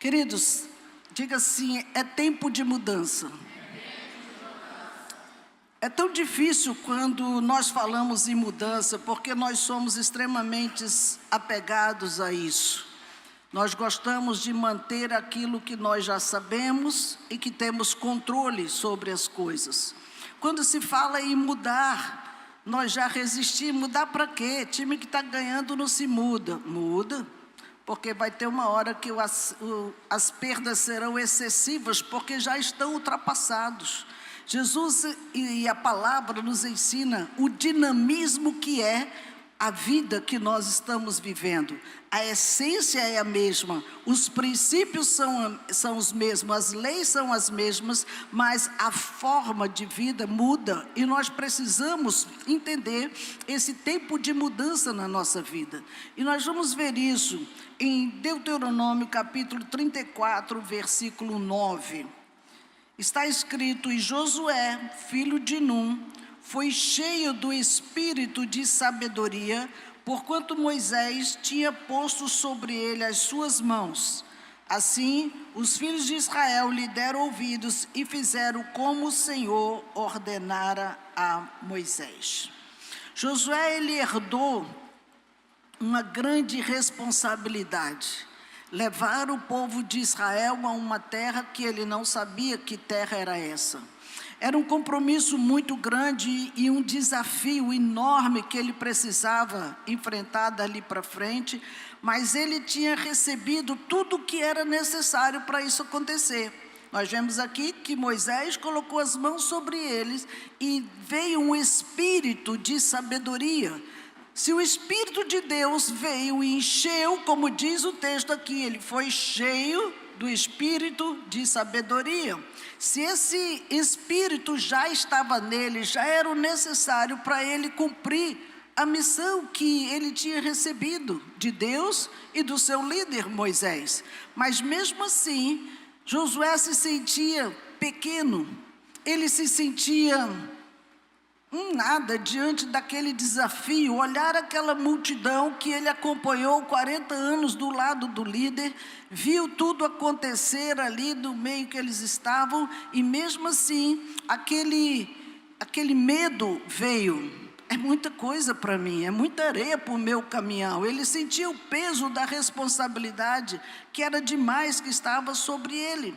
Queridos, diga assim: é tempo de mudança. É tão difícil quando nós falamos em mudança, porque nós somos extremamente apegados a isso. Nós gostamos de manter aquilo que nós já sabemos e que temos controle sobre as coisas. Quando se fala em mudar, nós já resistimos. Mudar para quê? Time que está ganhando não se muda. Muda. Porque vai ter uma hora que as perdas serão excessivas, porque já estão ultrapassados. Jesus e a palavra nos ensina o dinamismo que é a vida que nós estamos vivendo. A essência é a mesma, os princípios são os mesmos, as leis são as mesmas, mas a forma de vida muda e nós precisamos entender esse tempo de mudança na nossa vida. E nós vamos ver isso em Deuteronômio capítulo 34, versículo 9. Está escrito: e Josué, filho de Num, foi cheio do espírito de sabedoria, porquanto Moisés tinha posto sobre ele as suas mãos. Assim, os filhos de Israel lhe deram ouvidos e fizeram como o Senhor ordenara a Moisés. Josué, ele herdou uma grande responsabilidade: levar o povo de Israel a uma terra que ele não sabia que terra era essa. Era um compromisso muito grande e um desafio enorme que ele precisava enfrentar dali para frente, mas ele tinha recebido tudo o que era necessário para isso acontecer. Nós vemos aqui que Moisés colocou as mãos sobre eles e veio um espírito de sabedoria. Se o Espírito de Deus veio e encheu, como diz o texto aqui, ele foi cheio do Espírito de sabedoria. Se esse Espírito já estava nele, já era o necessário para ele cumprir a missão que ele tinha recebido de Deus e do seu líder Moisés. Mas mesmo assim, Josué se sentia pequeno, ele se sentia nada diante daquele desafio. Olhar aquela multidão que ele acompanhou 40 anos do lado do líder, viu tudo acontecer ali no meio que eles estavam, e mesmo assim, aquele medo veio. É muita coisa para mim, é muita areia para o meu caminhão. Ele sentia o peso da responsabilidade, que era demais, que estava sobre ele.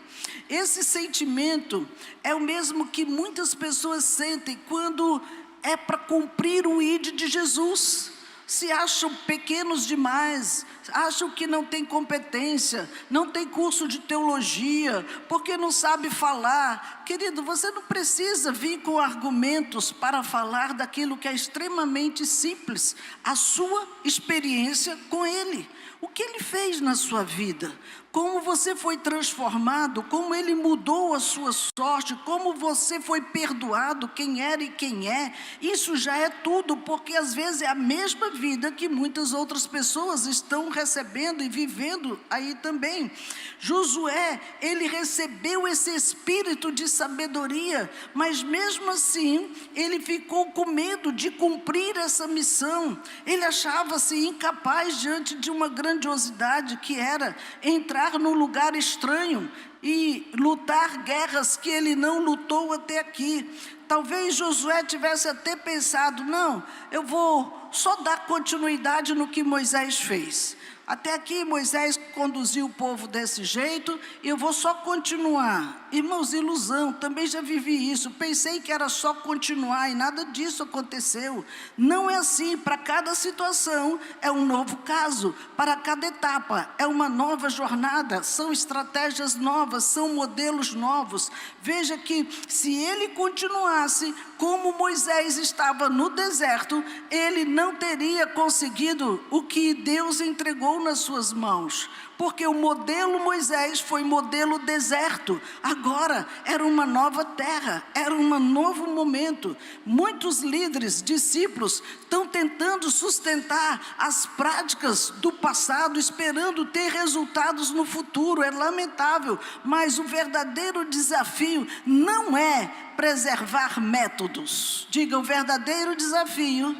Esse sentimento é o mesmo que muitas pessoas sentem quando é para cumprir o ID de Jesus. Se acham pequenos demais, acham que não tem competência, não tem curso de teologia, porque não sabe falar. Querido, você não precisa vir com argumentos para falar daquilo que é extremamente simples, a sua experiência com Ele. O que Ele fez na sua vida, como você foi transformado, como Ele mudou a sua sorte, como você foi perdoado, quem era e quem é. Isso já é tudo, porque às vezes é a mesma vida que muitas outras pessoas estão recebendo e vivendo aí também. Josué, ele recebeu esse espírito de sabedoria, mas mesmo assim, ele ficou com medo de cumprir essa missão. Ele achava-se incapaz diante de uma grandiosidade que era entrar num lugar estranho e lutar guerras que ele não lutou até aqui. Talvez Josué tivesse até pensado: não, eu vou só dar continuidade no que Moisés fez. Até aqui Moisés conduziu o povo desse jeito, e eu vou só continuar. Irmãos, ilusão, também já vivi isso. Pensei que era só continuar e nada disso aconteceu. Não é assim. Para cada situação é um novo caso, para cada etapa é uma nova jornada, são estratégias novas, são modelos novos. Veja que se ele continuasse como Moisés estava no deserto, ele não teria conseguido o que Deus entregou nas suas mãos, porque o modelo Moisés foi modelo deserto. Agora era uma nova terra, era um novo momento. Muitos líderes, discípulos, estão tentando sustentar as práticas do passado, esperando ter resultados no futuro. É lamentável, mas o verdadeiro desafio não é preservar métodos. Diga, o verdadeiro desafio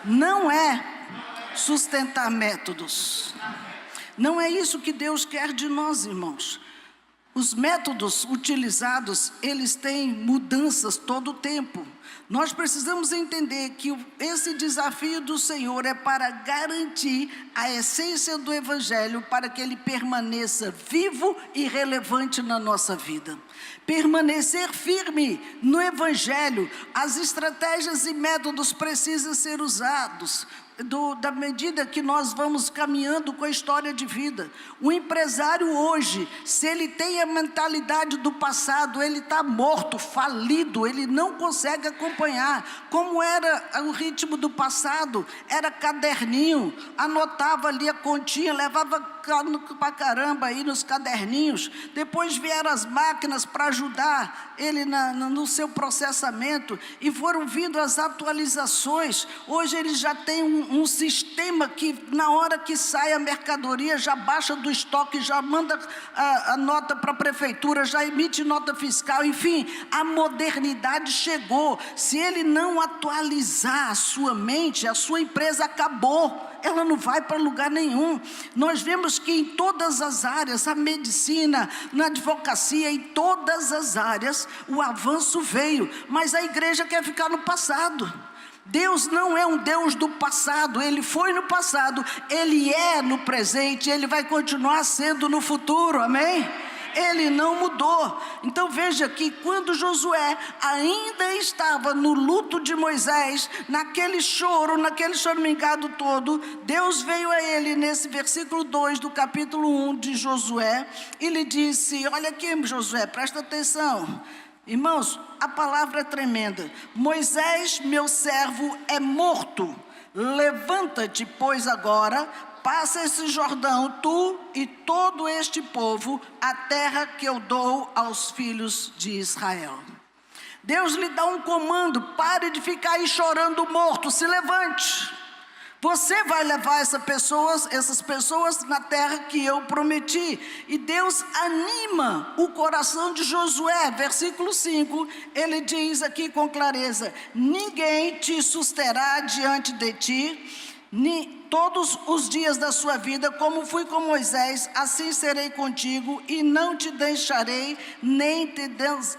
não é sustentar métodos. Não é isso que Deus quer de nós, irmãos. Os métodos utilizados, eles têm mudanças todo o tempo. Nós precisamos entender que esse desafio do Senhor é para garantir a essência do Evangelho, para que ele permaneça vivo e relevante na nossa vida. Permanecer firme no Evangelho, as estratégias e métodos precisam ser usados da medida que nós vamos caminhando com a história de vida. O empresário hoje, se ele tem a mentalidade do passado, ele está morto, falido, ele não consegue acompanhar. Como era o ritmo do passado? Era caderninho, anotava ali a continha, levava para caramba aí nos caderninhos. Depois vieram as máquinas para ajudar ele no seu processamento, e foram vindo as atualizações. Hoje ele já tem um sistema que na hora que sai a mercadoria já baixa do estoque, já manda a nota para a prefeitura, já emite nota fiscal. Enfim, a modernidade chegou. Se ele não atualizar a sua mente, a sua empresa acabou, ela não vai para lugar nenhum. Nós vemos que em todas as áreas, a medicina, na advocacia, em todas as áreas, o avanço veio, mas a igreja quer ficar no passado. Deus não é um Deus do passado, Ele foi no passado, Ele é no presente, Ele vai continuar sendo no futuro, amém? Ele não mudou. Então veja que quando Josué ainda estava no luto de Moisés, naquele choro, naquele choramingado todo, Deus veio a ele nesse versículo 2 do capítulo 1 de Josué, e lhe disse: olha aqui, Josué, presta atenção. Irmãos, a palavra é tremenda. Moisés, meu servo, é morto. Levanta-te, pois, agora, passa esse Jordão, tu e todo este povo, a terra que eu dou aos filhos de Israel. Deus lhe dá um comando: pare de ficar aí chorando morto, se levante. Você vai levar essas pessoas na terra que eu prometi. E Deus anima o coração de Josué. Versículo 5, ele diz aqui com clareza: ninguém te susterá diante de ti, todos os dias da sua vida. Como fui com Moisés, assim serei contigo, e não te deixarei, nem te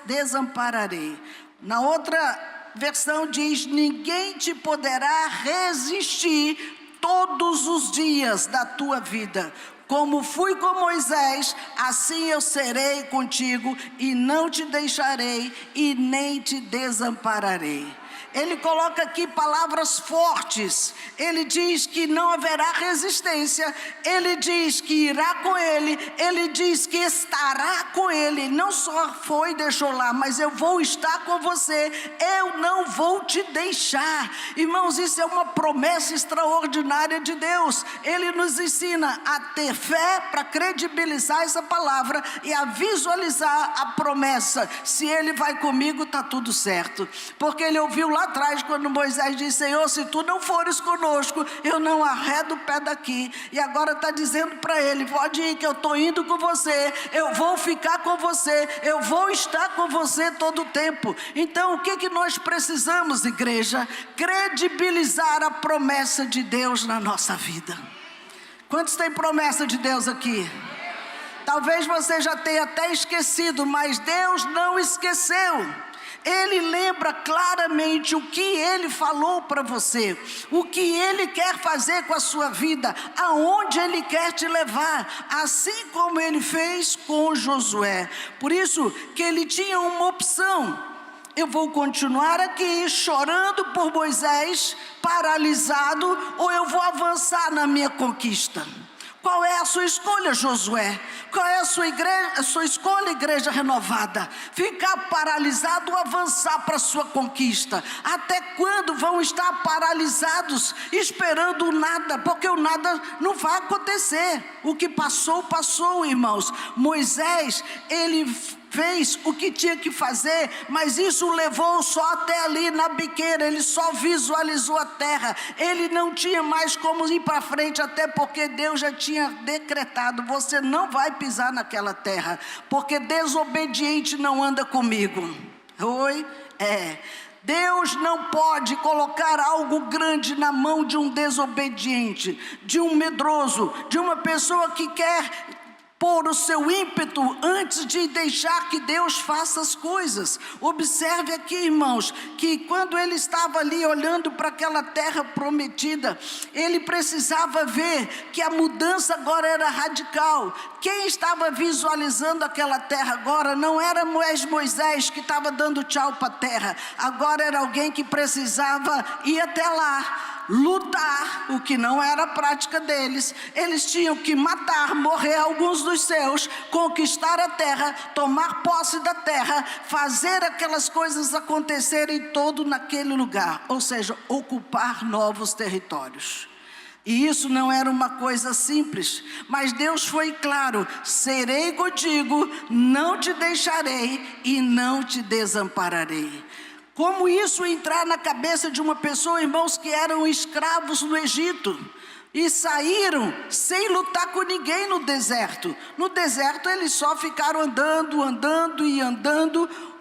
desampararei. Na outra versão diz: ninguém te poderá resistir todos os dias da tua vida. Como fui com Moisés, assim eu serei contigo, e não te deixarei, e nem te desampararei. Ele coloca aqui palavras fortes. Ele diz que não haverá resistência. Ele diz que irá com ele. Ele diz que estará com ele. Não só foi e deixou lá, mas eu vou estar com você. Eu não vou te deixar. Irmãos, isso é uma promessa extraordinária de Deus. Ele nos ensina a ter fé para credibilizar essa palavra e a visualizar a promessa. Se ele vai comigo, está tudo certo. Porque ele ouviu lá atrás, quando Moisés disse: Senhor, se tu não fores conosco, eu não arredo o pé daqui. E agora está dizendo para ele: pode ir, que eu estou indo com você, eu vou ficar com você, eu vou estar com você todo o tempo. Então o que nós precisamos, igreja? Credibilizar a promessa de Deus na nossa vida. Quantos têm promessa de Deus aqui? Talvez você já tenha até esquecido, mas Deus não esqueceu. Ele lembra claramente o que Ele falou para você, o que Ele quer fazer com a sua vida, aonde Ele quer te levar, assim como Ele fez com Josué. Por isso que ele tinha uma opção: eu vou continuar aqui chorando por Moisés, paralisado, ou eu vou avançar na minha conquista. Qual é a sua escolha, Josué? Qual é a sua escolha, igreja renovada? Ficar paralisado ou avançar para a sua conquista? Até quando vão estar paralisados, esperando o nada? Porque o nada não vai acontecer. O que passou, passou, irmãos. Moisés, ele fez o que tinha que fazer, mas isso o levou só até ali na biqueira. Ele só visualizou a terra. Ele não tinha mais como ir para frente, até porque Deus já tinha decretado: você não vai pisar naquela terra, porque desobediente não anda comigo. Oi? Deus não pode colocar algo grande na mão de um desobediente, de um medroso, de uma pessoa que quer pôr o seu ímpeto antes de deixar que Deus faça as coisas. Observe aqui, irmãos, que quando ele estava ali olhando para aquela terra prometida, ele precisava ver que a mudança agora era radical. Quem estava visualizando aquela terra agora não era mais Moisés que estava dando tchau para a terra, agora era alguém que precisava ir até lá, lutar, o que não era a prática deles. Eles tinham que matar, morrer alguns dos seus, conquistar a terra, tomar posse da terra, fazer aquelas coisas acontecerem todo naquele lugar, ou seja, ocupar novos territórios. E isso não era uma coisa simples, mas Deus foi claro: serei contigo, não te deixarei e não te desampararei. Como isso entrar na cabeça de uma pessoa, irmãos, que eram escravos no Egito e saíram sem lutar com ninguém no deserto? No deserto eles só ficaram andando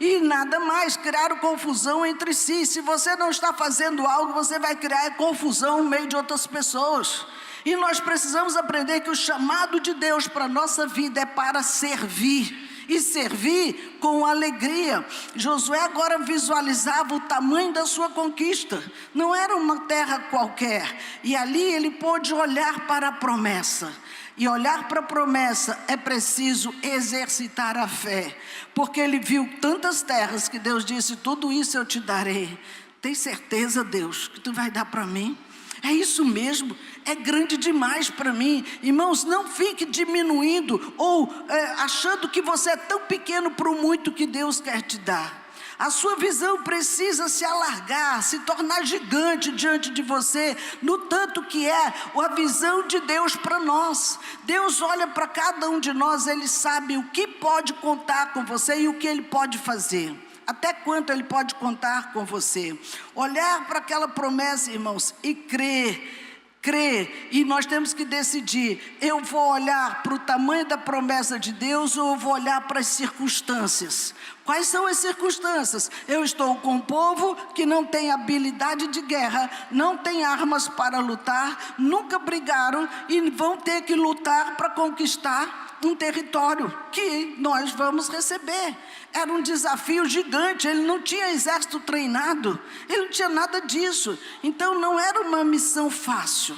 e nada mais, criaram confusão entre si. Se você não está fazendo algo, você vai criar confusão no meio de outras pessoas. E nós precisamos aprender que o chamado de Deus para a nossa vida é para servir. E servir com alegria. Josué agora visualizava o tamanho da sua conquista. Não era uma terra qualquer. E ali ele pôde olhar para a promessa. E olhar para a promessa é preciso exercitar a fé. Porque ele viu tantas terras que Deus disse: tudo isso eu te darei. Tem certeza, Deus, que tu vai dar para mim? É isso mesmo, é grande demais para mim. Irmãos, não fique diminuindo ou achando que você é tão pequeno para o muito que Deus quer te dar. A sua visão precisa se alargar, se tornar gigante diante de você, no tanto que é a visão de Deus para nós. Deus olha para cada um de nós, Ele sabe o que pode contar com você e o que Ele pode fazer. Até quanto Ele pode contar com você. Olhar para aquela promessa, irmãos, e crer. E nós temos que decidir: eu vou olhar para o tamanho da promessa de Deus ou eu vou olhar para as circunstâncias? Quais são as circunstâncias? Eu estou com um povo que não tem habilidade de guerra, não tem armas para lutar, nunca brigaram e vão ter que lutar para conquistar um território que nós vamos receber. Era um desafio gigante, ele não tinha exército treinado, ele não tinha nada disso. Então não era uma missão fácil,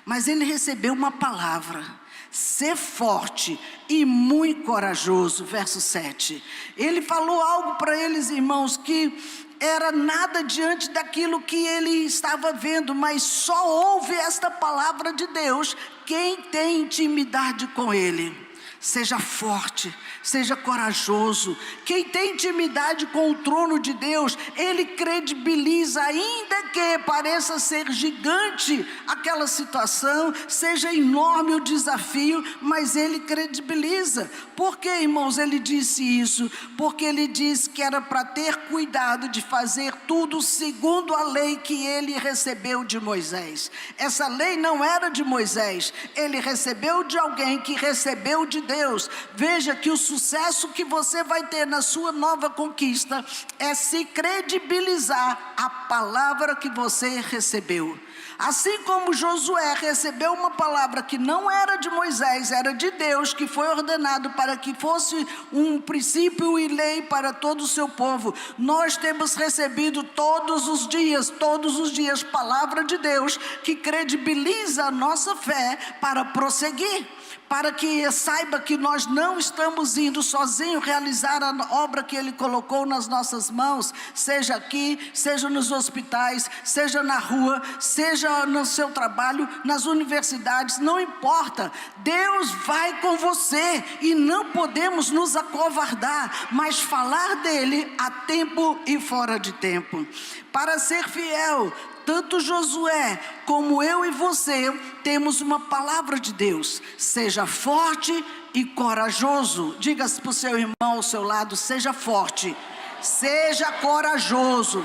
mas ele recebeu uma palavra: ser forte e muito corajoso. Verso 7, ele falou algo para eles, irmãos, que era nada diante daquilo que ele estava vendo, mas só ouve esta palavra de Deus quem tem intimidade com ele. Seja forte, seja corajoso. Quem tem intimidade com o trono de Deus, ele credibiliza, ainda que pareça ser gigante aquela situação, seja enorme o desafio, mas ele credibiliza. Por que, irmãos, ele disse isso? Porque ele disse que era para ter cuidado de fazer tudo segundo a lei que ele recebeu de Moisés. Essa lei não era de Moisés, ele recebeu de alguém que recebeu de Deus. Veja que o sucesso que você vai ter na sua nova conquista é se credibilizar a palavra que você recebeu. Assim como Josué recebeu uma palavra que não era de Moisés, era de Deus, que foi ordenado para que fosse um princípio e lei para todo o seu povo, nós temos recebido todos os dias, palavra de Deus que credibiliza a nossa fé para prosseguir. Para que saiba que nós não estamos indo sozinhos realizar a obra que Ele colocou nas nossas mãos, seja aqui, seja nos hospitais, seja na rua, seja no seu trabalho, nas universidades, não importa. Deus vai com você e não podemos nos acovardar, mas falar dele a tempo e fora de tempo. Para ser fiel, tanto Josué como eu e você temos uma palavra de Deus: seja forte e corajoso. Diga para o seu irmão ao seu lado: seja forte, seja corajoso.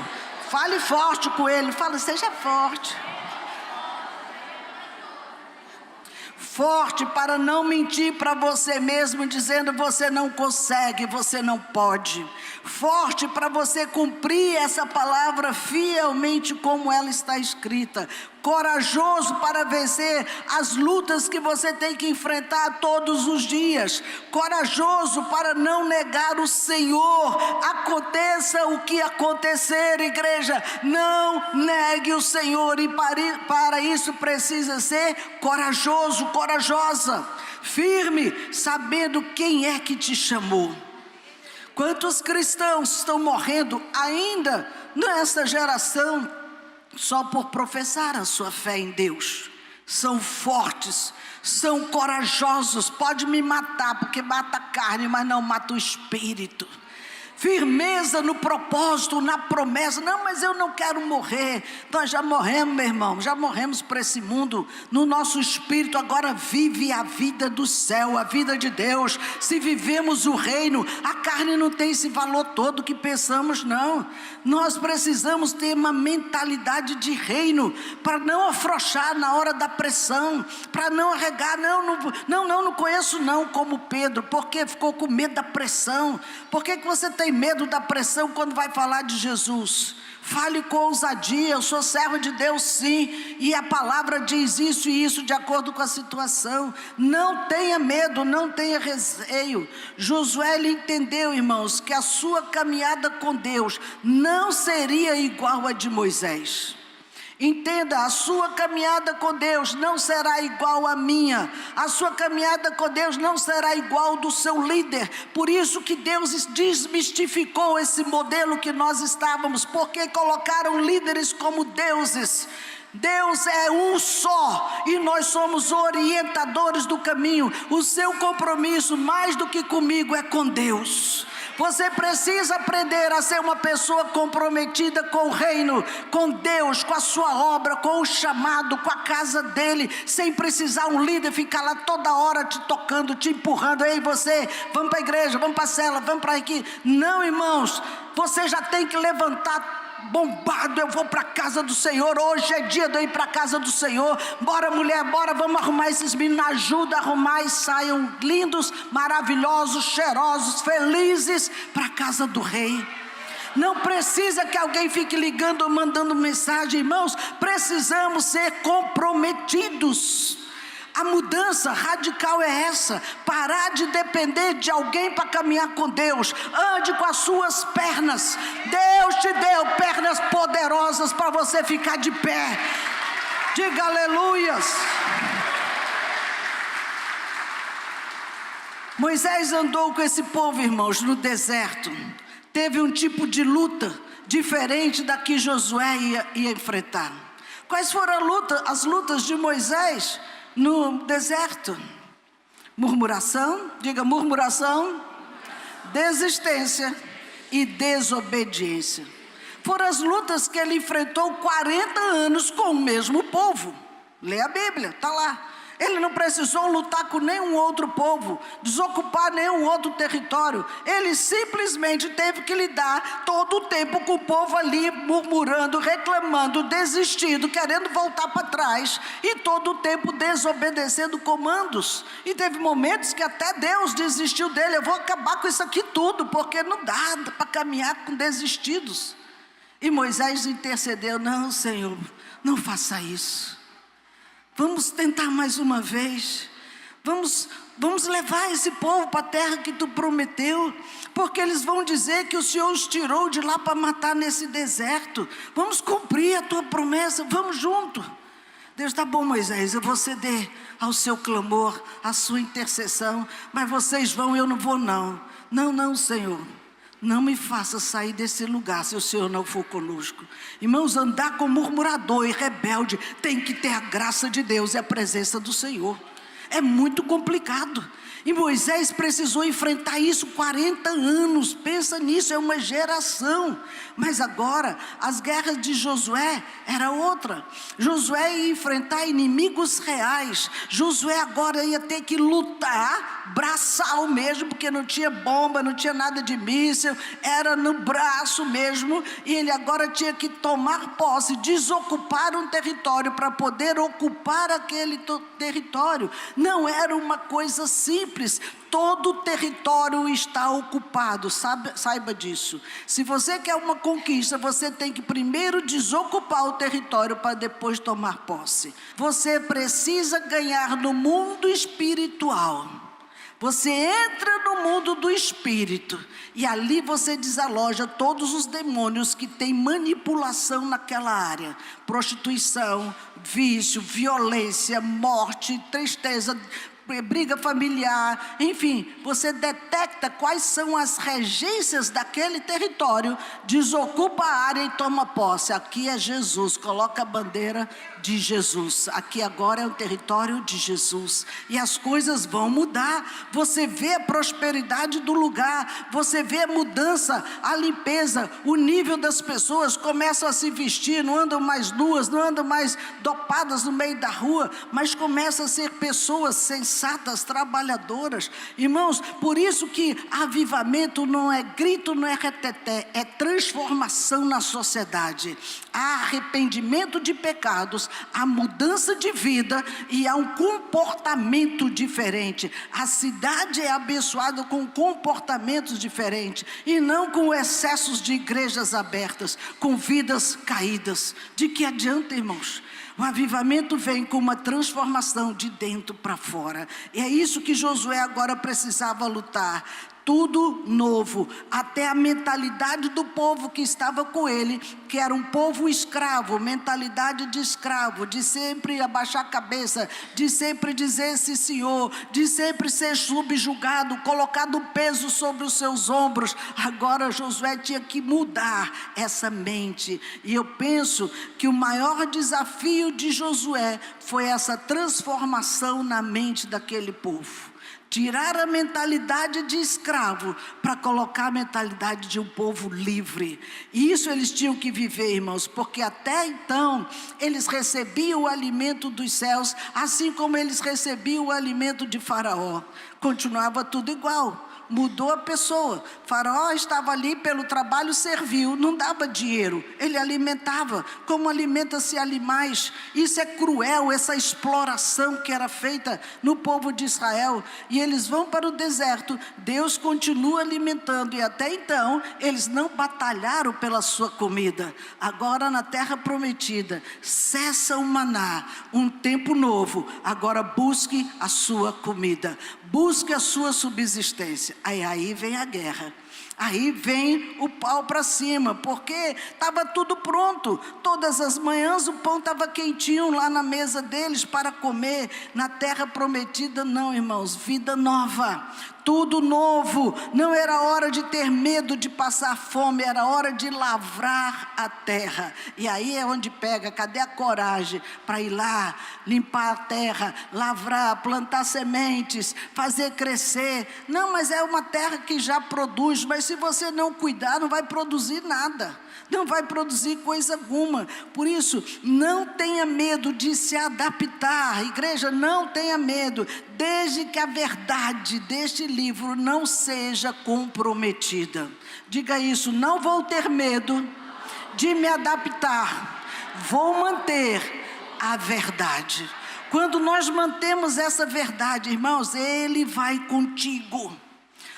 Fale forte com ele, fala: seja forte. Forte para não mentir para você mesmo, dizendo você não consegue, você não pode. Forte para você cumprir essa palavra fielmente como ela está escrita. Corajoso para vencer as lutas que você tem que enfrentar todos os dias. Corajoso para não negar o Senhor. Aconteça o que acontecer, igreja, não negue o Senhor. E para isso precisa ser corajoso, corajosa. Firme, sabendo quem é que te chamou. Quantos cristãos estão morrendo ainda nessa geração só por professar a sua fé em Deus? São fortes, são corajosos. Pode me matar, porque mata a carne, mas não mata o espírito. Firmeza no propósito, na promessa. Não, mas eu não quero morrer. Nós já morremos, meu irmão, já morremos para esse mundo. No nosso espírito agora vive a vida do céu, a vida de Deus. Se vivemos o reino, a carne não tem esse valor todo que pensamos, não. Nós precisamos ter uma mentalidade de reino, para não afrouxar na hora da pressão, para não arregar. Não conheço não, como Pedro, porque ficou com medo da pressão. Por que você tem medo da pressão quando vai falar de Jesus? Fale com ousadia. Eu sou servo de Deus, sim, e a palavra diz isso e isso de acordo com a situação. Não tenha medo, não tenha receio. Josué, ele entendeu, irmãos, que a sua caminhada com Deus não seria igual a de Moisés. Entenda, a sua caminhada com Deus não será igual à minha. A sua caminhada com Deus não será igual do seu líder. Por isso que Deus desmistificou esse modelo que nós estávamos, porque colocaram líderes como deuses. Deus é um só e nós somos orientadores do caminho. O seu compromisso, mais do que comigo, é com Deus. Você precisa aprender a ser uma pessoa comprometida com o reino, com Deus, com a sua obra, com o chamado, com a casa dele, sem precisar um líder ficar lá toda hora te tocando, te empurrando. Ei, você, vamos para a igreja, vamos para a cela, vamos para aqui. Não, irmãos, você já tem que levantar bombado. Eu vou para a casa do Senhor. Hoje é dia de eu ir para a casa do Senhor. Bora, mulher, bora, vamos arrumar esses meninos. Ajuda a arrumar e saiam lindos, maravilhosos, cheirosos, felizes para a casa do rei. Não precisa que alguém fique ligando ou mandando mensagem, irmãos. Precisamos ser comprometidos. A mudança radical é essa: parar de depender de alguém para caminhar com Deus. Ande com as suas pernas. Deus te deu pernas poderosas para você ficar de pé. Diga aleluias. Moisés andou com esse povo, irmãos, no deserto. Teve um tipo de luta diferente da que Josué ia enfrentar. Quais foram as lutas de Moisés no deserto? Murmuração, diga murmuração, desistência e desobediência. Foram as lutas que ele enfrentou 40 anos com o mesmo povo. Lê a Bíblia, está lá. Ele não precisou lutar com nenhum outro povo, desocupar nenhum outro território. Ele simplesmente teve que lidar todo o tempo com o povo ali murmurando, reclamando, desistindo, querendo voltar para trás, e todo o tempo desobedecendo comandos. E teve momentos que até Deus desistiu dele. Eu vou acabar com isso aqui tudo, porque não dá para caminhar com desistidos. E Moisés intercedeu: não, Senhor, não faça isso. Vamos tentar mais uma vez. Vamos levar esse povo para a terra que tu prometeu, porque eles vão dizer que o Senhor os tirou de lá para matar nesse deserto. Vamos cumprir a tua promessa, vamos junto. Deus: tá bom, Moisés, eu vou ceder ao seu clamor, à sua intercessão, mas vocês vão, eu não vou não. Não, Senhor, não me faça sair desse lugar se o Senhor não for conosco. Irmãos, andar com murmurador e rebelde tem que ter a graça de Deus e a presença do Senhor. É muito complicado. E Moisés precisou enfrentar isso 40 anos. Pensa nisso, é uma geração. Mas agora, as guerras de Josué era outra. Josué ia enfrentar inimigos reais. Josué agora ia ter que lutar, braçal mesmo, porque não tinha bomba, não tinha nada de míssil, era no braço mesmo. E ele agora tinha que tomar posse, desocupar um território para poder ocupar aquele território. Não era uma coisa simples. Todo o território está ocupado, saiba disso. Se você quer uma conquista, você tem que primeiro desocupar o território para depois tomar posse. Você precisa ganhar no mundo espiritual. Você entra no mundo do espírito e ali você desaloja todos os demônios que têm manipulação naquela área. Prostituição, vício, violência, morte, tristeza, briga familiar, enfim, você detecta quais são as regências daquele território, desocupa a área e toma posse. Aqui é Jesus, coloca a bandeira de Jesus. Aqui agora é o território de Jesus e as coisas vão mudar. Você vê a prosperidade do lugar, você vê a mudança, a limpeza, o nível das pessoas começam a se vestir, não andam mais nuas, não andam mais dopadas no meio da rua, mas começam a ser pessoas sensatas, trabalhadoras. Irmãos, por isso que avivamento não é grito, não é reteté, é transformação na sociedade. Há arrependimento de pecados, há mudança de vida e há um comportamento diferente. A cidade é abençoada com comportamentos diferentes e não com excessos de igrejas abertas, com vidas caídas. De que adianta, irmãos? O avivamento vem com uma transformação de dentro para fora. E é isso que Josué agora precisava lutar. Tudo novo, até a mentalidade do povo que estava com ele, que era um povo escravo, mentalidade de escravo, de sempre abaixar a cabeça, de sempre dizer sim senhor, de sempre ser subjugado, colocado peso sobre os seus ombros. Agora Josué tinha que mudar essa mente, e eu penso que o maior desafio de Josué foi essa transformação na mente daquele povo. Tirar a mentalidade de escravo para colocar a mentalidade de um povo livre. E isso eles tinham que viver, irmãos, porque até então eles recebiam o alimento dos céus, assim como eles recebiam o alimento de Faraó. Continuava tudo igual. Mudou a pessoa. Faraó estava ali pelo trabalho servil, não dava dinheiro, ele alimentava como alimenta-se animais. Isso é cruel, essa exploração que era feita no povo de Israel. E eles vão para o deserto, Deus continua alimentando, e até então eles não batalharam pela sua comida. Agora na terra prometida, cessa o maná, um tempo novo. Agora busque a sua comida, busque a sua subsistência. Aí vem a guerra, aí vem o pau para cima, porque estava tudo pronto. Todas as manhãs o pão estava quentinho lá na mesa deles para comer. Na terra prometida não, irmãos, vida nova, tudo novo. Não era hora de ter medo de passar fome, era hora de lavrar a terra. E aí é onde pega, cadê a coragem para ir lá, limpar a terra, lavrar, plantar sementes, fazer crescer? Não, mas é uma terra que já produz, mas se você não cuidar, não vai produzir nada, não vai produzir coisa alguma. Por isso, não tenha medo de se adaptar. Igreja, não tenha medo, desde que a verdade deste livro não seja comprometida. Diga isso: não vou ter medo de me adaptar, vou manter a verdade. Quando nós mantemos essa verdade, irmãos, Ele vai contigo.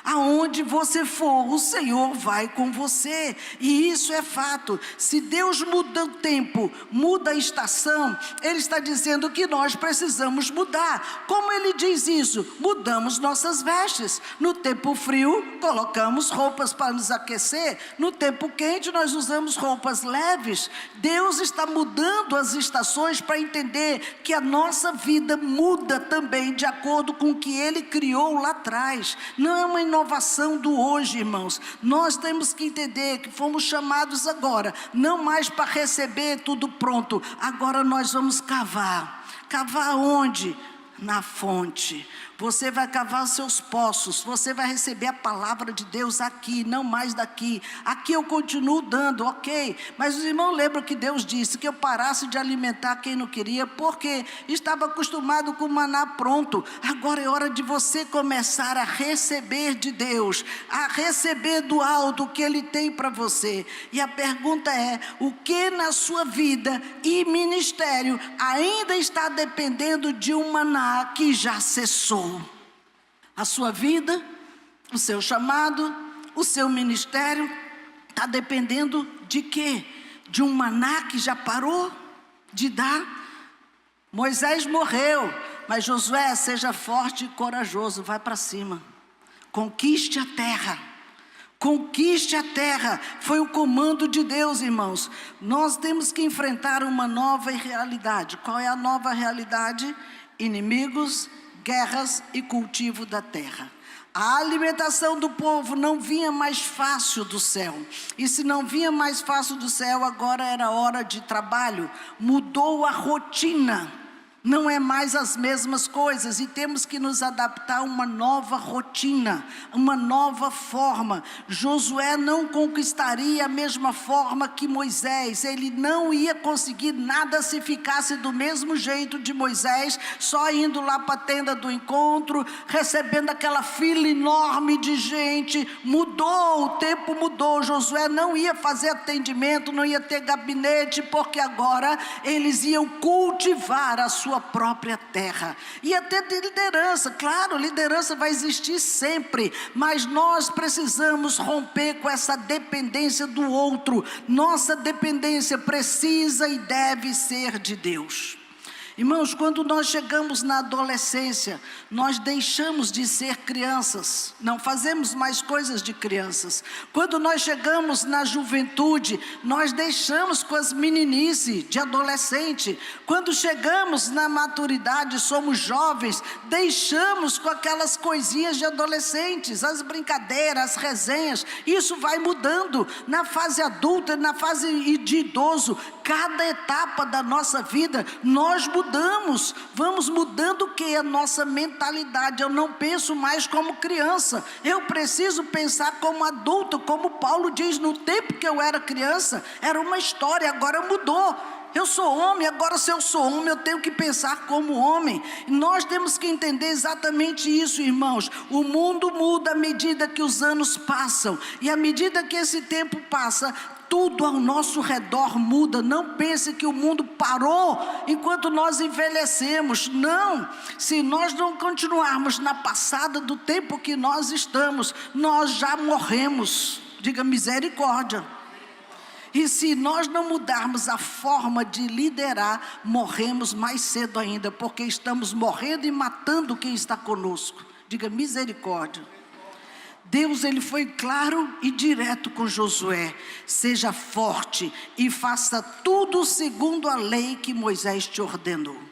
Aonde você for, o Senhor vai com você, e isso é fato. Se Deus muda o tempo, muda a estação, Ele está dizendo que nós precisamos mudar. Como Ele diz isso? Mudamos nossas vestes. No tempo frio, colocamos roupas para nos aquecer. No tempo quente, nós usamos roupas leves. Deus está mudando as estações para entender que a nossa vida muda também de acordo com o que Ele criou lá atrás. Não é uma inovação do hoje, irmãos. Nós temos que entender que fomos chamados agora, não mais para receber tudo pronto. Agora nós vamos cavar. Cavar onde? Na fonte. Você vai cavar os seus poços, você vai receber a palavra de Deus aqui, não mais daqui. Aqui eu continuo dando, ok, mas os irmãos lembram que Deus disse que eu parasse de alimentar quem não queria, porque estava acostumado com o maná pronto. Agora é hora de você começar a receber de Deus, a receber do alto o que Ele tem para você. E a pergunta é: o que na sua vida e ministério ainda está dependendo de um maná que já cessou? A sua vida, o seu chamado, o seu ministério está dependendo de quê? De um maná que já parou de dar? Moisés morreu, mas Josué, seja forte e corajoso, vai para cima, conquiste a terra. Conquiste a terra, foi o comando de Deus, irmãos. Nós temos que enfrentar uma nova realidade. Qual é a nova realidade? Inimigos, guerras e cultivo da terra. A alimentação do povo não vinha mais fácil do céu. E se não vinha mais fácil do céu, agora era hora de trabalho. Mudou a rotina. Não é mais as mesmas coisas e temos que nos adaptar a uma nova rotina, uma nova forma. Josué não conquistaria a mesma forma que Moisés, ele não ia conseguir nada se ficasse do mesmo jeito de Moisés, só indo lá para a tenda do encontro, recebendo aquela fila enorme de gente. Mudou, o tempo mudou. Josué não ia fazer atendimento, não ia ter gabinete, porque agora eles iam cultivar a sua própria terra. E até de liderança, claro, liderança vai existir sempre, mas nós precisamos romper com essa dependência do outro. Nossa dependência precisa e deve ser de Deus. Irmãos, quando nós chegamos na adolescência, nós deixamos de ser crianças, não fazemos mais coisas de crianças. Quando nós chegamos na juventude, nós deixamos com as meninices de adolescente. Quando chegamos na maturidade, somos jovens, deixamos com aquelas coisinhas de adolescentes, as brincadeiras, as resenhas. Isso vai mudando na fase adulta, na fase de idoso. Cada etapa da nossa vida, nós mudamos, vamos mudando o que? A nossa mentalidade. Eu não penso mais como criança, eu preciso pensar como adulto, como Paulo diz, no tempo que eu era criança, era uma história, agora mudou. Eu sou homem, agora se eu sou homem, eu tenho que pensar como homem. E nós temos que entender exatamente isso, irmãos. O mundo muda à medida que os anos passam, e à medida que esse tempo passa, tudo ao nosso redor muda. Não pense que o mundo parou enquanto nós envelhecemos. Não, se nós não continuarmos na passada do tempo que nós estamos, nós já morremos. Diga misericórdia. E se nós não mudarmos a forma de liderar, morremos mais cedo ainda, porque estamos morrendo e matando quem está conosco. Diga misericórdia. Deus, ele foi claro e direto com Josué: seja forte e faça tudo segundo a lei que Moisés te ordenou.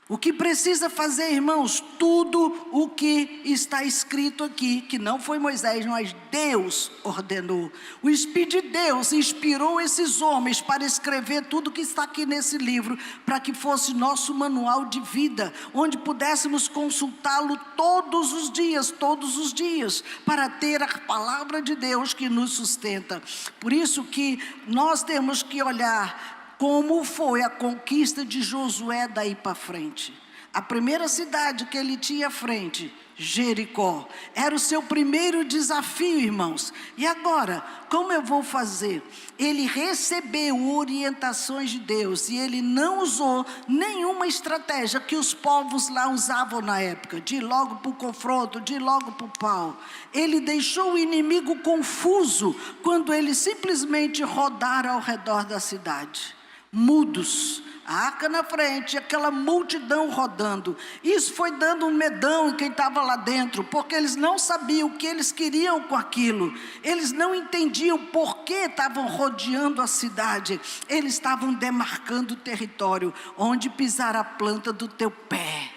O que precisa fazer, irmãos? Tudo o que está escrito aqui, que não foi Moisés, mas Deus ordenou. O Espírito de Deus inspirou esses homens para escrever tudo que está aqui nesse livro, para que fosse nosso manual de vida, onde pudéssemos consultá-lo todos os dias, para ter a palavra de Deus que nos sustenta. Por isso que nós temos que olhar como foi a conquista de Josué daí para frente. A primeira cidade que ele tinha à frente, Jericó, era o seu primeiro desafio, irmãos. E agora, como eu vou fazer? Ele recebeu orientações de Deus e ele não usou nenhuma estratégia que os povos lá usavam na época, de ir logo para o confronto, de ir logo para o pau. Ele deixou o inimigo confuso quando ele simplesmente rodara ao redor da cidade. Mudos, a arca na frente, aquela multidão rodando. Isso foi dando um medão em quem estava lá dentro, porque eles não sabiam o que eles queriam com aquilo. Eles não entendiam por que estavam rodeando a cidade. Eles estavam demarcando o território. Onde pisar a planta do teu pé,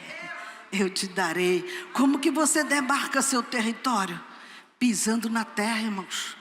eu te darei. Como que você demarca seu território? Pisando na terra, irmãos.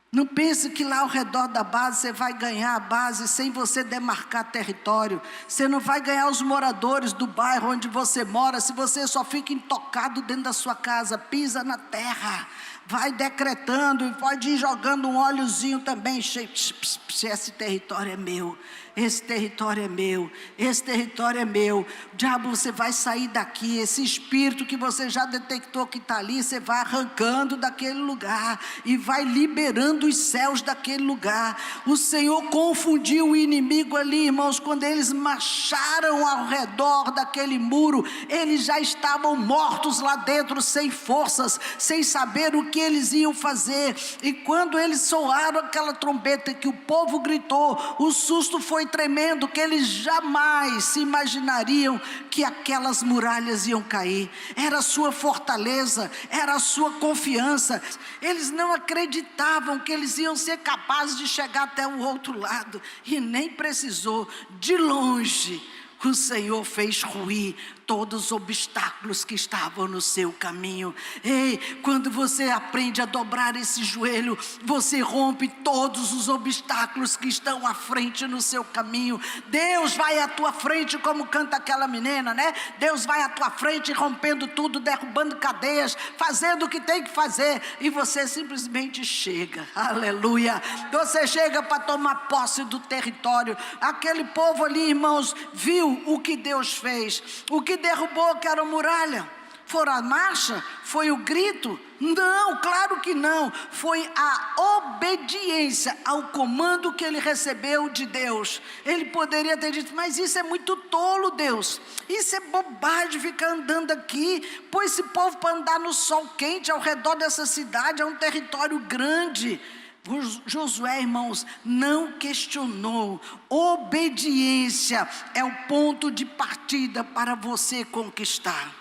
Não pense que lá ao redor da base você vai ganhar a base sem você demarcar território. Você não vai ganhar os moradores do bairro onde você mora se você só fica intocado dentro da sua casa. Pisa na terra, vai decretando e pode ir jogando um óleozinho também. Esse território é meu. Esse território é meu, esse território é meu. Diabo, você vai sair daqui. Esse espírito que você já detectou que está ali, você vai arrancando daquele lugar e vai liberando os céus daquele lugar. O Senhor confundiu o inimigo ali, irmãos, quando eles marcharam ao redor daquele muro. Eles já estavam mortos lá dentro, sem forças, sem saber o que eles iam fazer. E quando eles soaram aquela trombeta que o povo gritou, o susto foi tremendo, que eles jamais se imaginariam que aquelas muralhas iam cair. Era a sua fortaleza, era a sua confiança. Eles não acreditavam que eles iam ser capazes de chegar até o outro lado, e nem precisou. De longe o Senhor fez ruir todos os obstáculos que estavam no seu caminho. Ei, quando você aprende a dobrar esse joelho, você rompe todos os obstáculos que estão à frente no seu caminho. Deus vai à tua frente, como canta aquela menina, né? Deus vai à tua frente, rompendo tudo, derrubando cadeias, fazendo o que tem que fazer, e você simplesmente chega. Aleluia! Você chega para tomar posse do território. Aquele povo ali, irmãos, viu o que Deus fez. O que derrubou aquela muralha? Foi a marcha? Foi o grito? Não, claro que não. Foi a obediência ao comando que ele recebeu de Deus. Ele poderia ter dito: mas isso é muito tolo, Deus. Isso é bobagem ficar andando aqui. Põe esse povo para andar no sol quente ao redor dessa cidade, é um território grande. Josué, irmãos, não questionou. Obediência é o ponto de partida para você conquistar.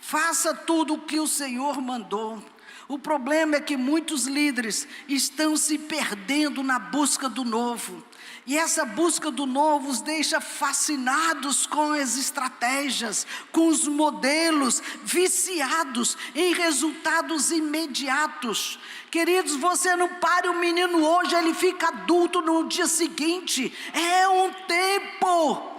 Faça tudo o que o Senhor mandou. O problema é que muitos líderes estão se perdendo na busca do novo. E essa busca do novo os deixa fascinados com as estratégias, com os modelos, viciados em resultados imediatos. Queridos, você não pare o menino hoje, ele fica adulto no dia seguinte. É um tempo.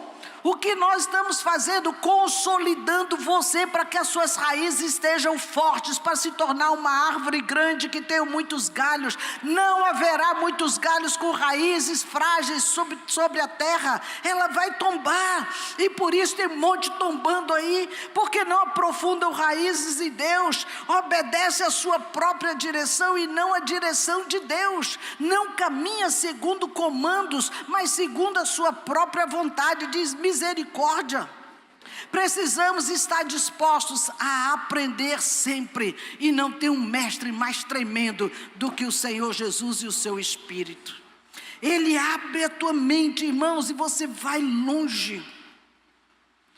O que nós estamos fazendo? Consolidando você para que as suas raízes estejam fortes, para se tornar uma árvore grande que tenha muitos galhos. Não haverá muitos galhos com raízes frágeis sobre a terra. Ela vai tombar. E por isso tem um monte tombando aí, porque não aprofundam raízes em Deus. Obedece a sua própria direção e não a direção de Deus. Não caminha segundo comandos, mas segundo a sua própria vontade. Diz misericórdia. Precisamos estar dispostos a aprender sempre e não ter um mestre mais tremendo do que o Senhor Jesus e o seu Espírito. Ele abre a tua mente, irmãos, e você vai longe.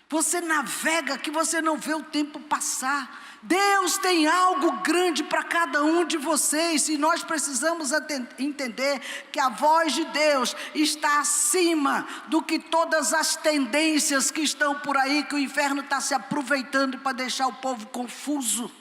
Você navega que você não vê o tempo passar. Deus tem algo grande para cada um de vocês, e nós precisamos entender que a voz de Deus está acima do que todas as tendências que estão por aí, que o inferno está se aproveitando para deixar o povo confuso,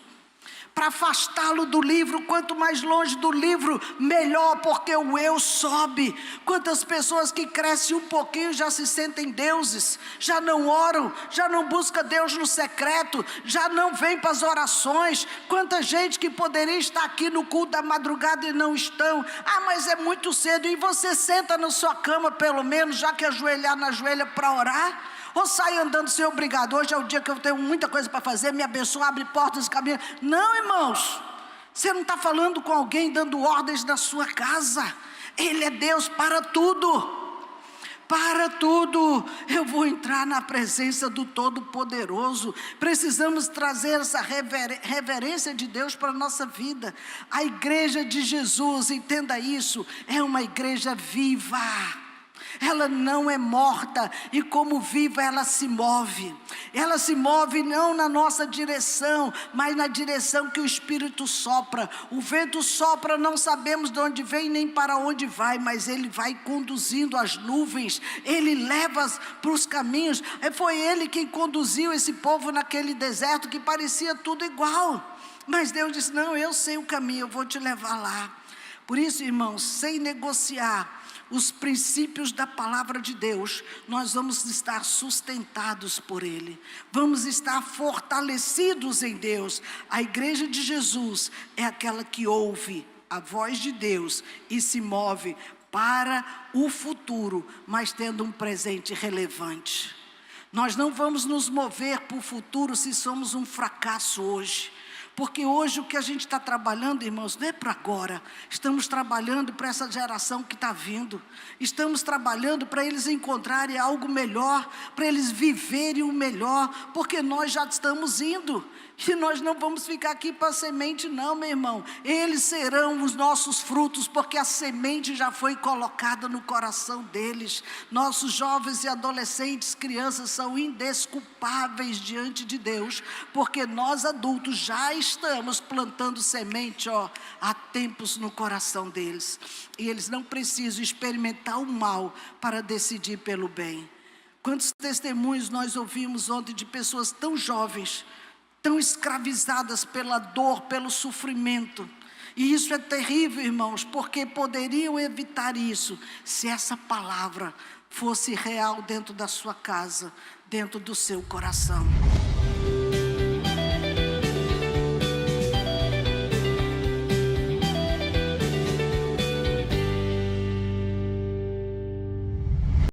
para afastá-lo do livro. Quanto mais longe do livro, melhor, porque o eu sobe. Quantas pessoas que crescem um pouquinho já se sentem deuses, já não oram, já não busca Deus no secreto, já não vem para as orações. Quanta gente que poderia estar aqui no culto da madrugada e não estão. Ah, mas é muito cedo. E você senta na sua cama pelo menos, já que ajoelhar na joelha para orar? Ou sai andando sem obrigado? Hoje é o dia que eu tenho muita coisa para fazer, me abençoa, abre portas e caminhos. Não, irmãos, você não está falando com alguém dando ordens na sua casa. Ele é Deus para tudo. Para tudo. Eu vou entrar na presença do Todo-Poderoso. Precisamos trazer essa reverência de Deus para a nossa vida. A igreja de Jesus, entenda isso, é uma igreja viva. Ela não é morta, e como viva ela se move. Ela se move não na nossa direção, mas na direção que o Espírito sopra. O vento sopra, não sabemos de onde vem nem para onde vai, mas ele vai conduzindo as nuvens, ele leva para os caminhos. Foi ele quem conduziu esse povo naquele deserto que parecia tudo igual, mas Deus disse: não, eu sei o caminho, eu vou te levar lá. Por isso, irmãos, sem negociar os princípios da palavra de Deus, nós vamos estar sustentados por Ele, vamos estar fortalecidos em Deus. A igreja de Jesus é aquela que ouve a voz de Deus e se move para o futuro, mas tendo um presente relevante. Nós não vamos nos mover para o futuro se somos um fracasso hoje. Porque hoje o que a gente está trabalhando, irmãos, não é para agora. Estamos trabalhando para essa geração que está vindo. Estamos trabalhando para eles encontrarem algo melhor, para eles viverem o melhor, porque nós já estamos indo. E nós não vamos ficar aqui para a semente não, meu irmão. Eles serão os nossos frutos, porque a semente já foi colocada no coração deles. Nossos jovens e adolescentes, crianças, são indesculpáveis diante de Deus, porque nós adultos já estamos plantando semente, há tempos no coração deles. E eles não precisam experimentar o mal para decidir pelo bem. Quantos testemunhos nós ouvimos ontem de pessoas tão jovens, tão escravizadas pela dor, pelo sofrimento. E isso é terrível, irmãos, porque poderiam evitar isso se essa palavra fosse real dentro da sua casa, dentro do seu coração.